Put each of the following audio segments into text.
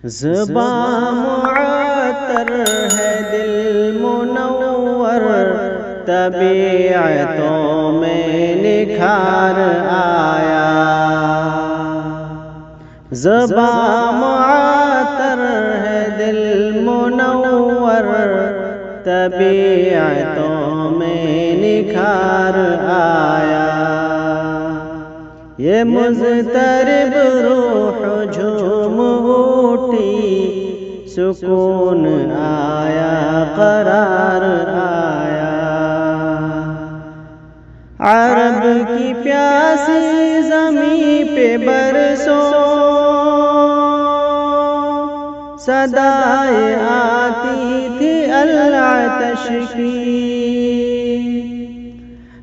زباں معطر ہے دل منور، طبیعتوں میں نکھار آیا۔ زباں معطر ہے دل منور، طبیعتوں میں نکھار آیا۔ یہ مضطرب روح جھوم اٹھی، سکون آیا، قرار آیا۔ عرب کی پیاسی زمین پہ برسوں صدائیں آتی تھی العطش کی۔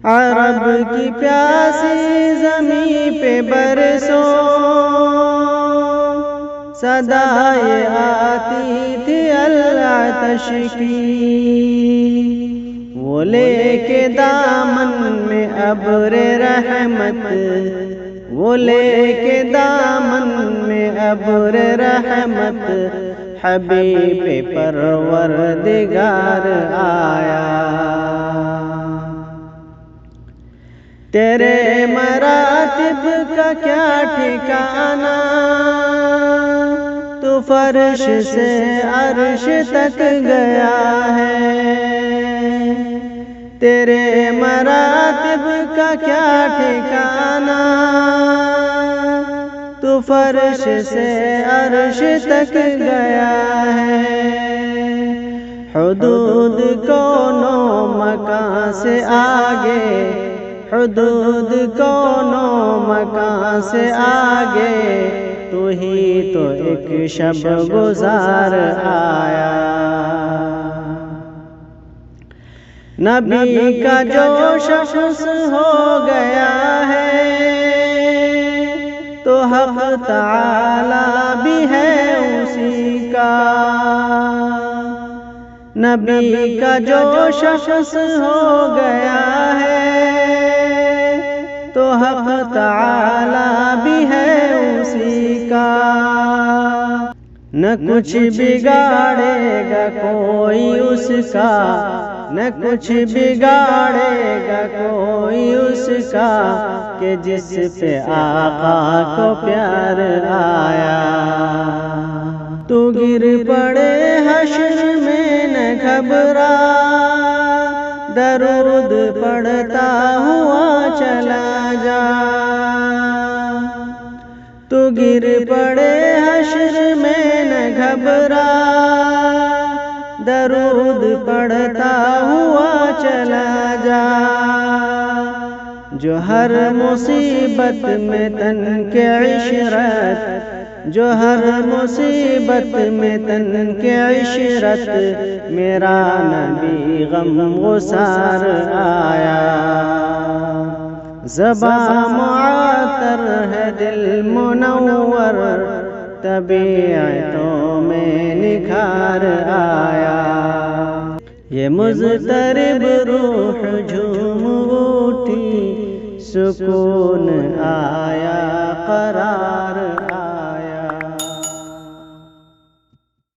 عرب کی پیاسی زمین پہ برسوں صدائیں آتی تھی العطش کی۔ وہ لے کے دامن میں ابر رحمت، وہ لے کے دامن میں ابر رحمت، حبیب پروردگار آیا۔ تیرے مراتب کا کیا ٹھکانہ، تو فرش سے عرش تک گیا ہے۔ تیرے مراتب کا کیا ٹھکانہ، تو فرش سے عرش تک گیا ہے۔ حدود کون و مکان سے آگے، حدود کون و مکان سے آگے، تو ہی تو ایک شب گزار آیا۔ نبی کا جو شخص ہو گیا ہے، تو حق تعالی بھی ہے اسی کا۔ نبی کا جو شخص ہو گیا ہے، تو حق تعالی بھی ہے اسی کا۔ نہ کچھ بگاڑے گا کوئی اس کا، نہ کچھ بگاڑے گا کوئی اس کا، کہ جس پہ آقا کو پیار آیا۔ تو گر پڑے حشر میں نہ گھبرا، درود پڑھتا ہوا چلا جا۔ تو گر پڑے حشر میں نہ گھبرا، درود پڑھتا ہوا چلا جا۔ جو ہر مصیبت میں تن کے عشرت، جو ہر مصیبت میں تن کے عشرت، میرا نبی غم گسار آیا۔ زباں معطر ہے دل منور، طبیعتوں میں نکھار آیا۔ یہ مضطرب روح جھوم اٹھی، سکون آیا، قرار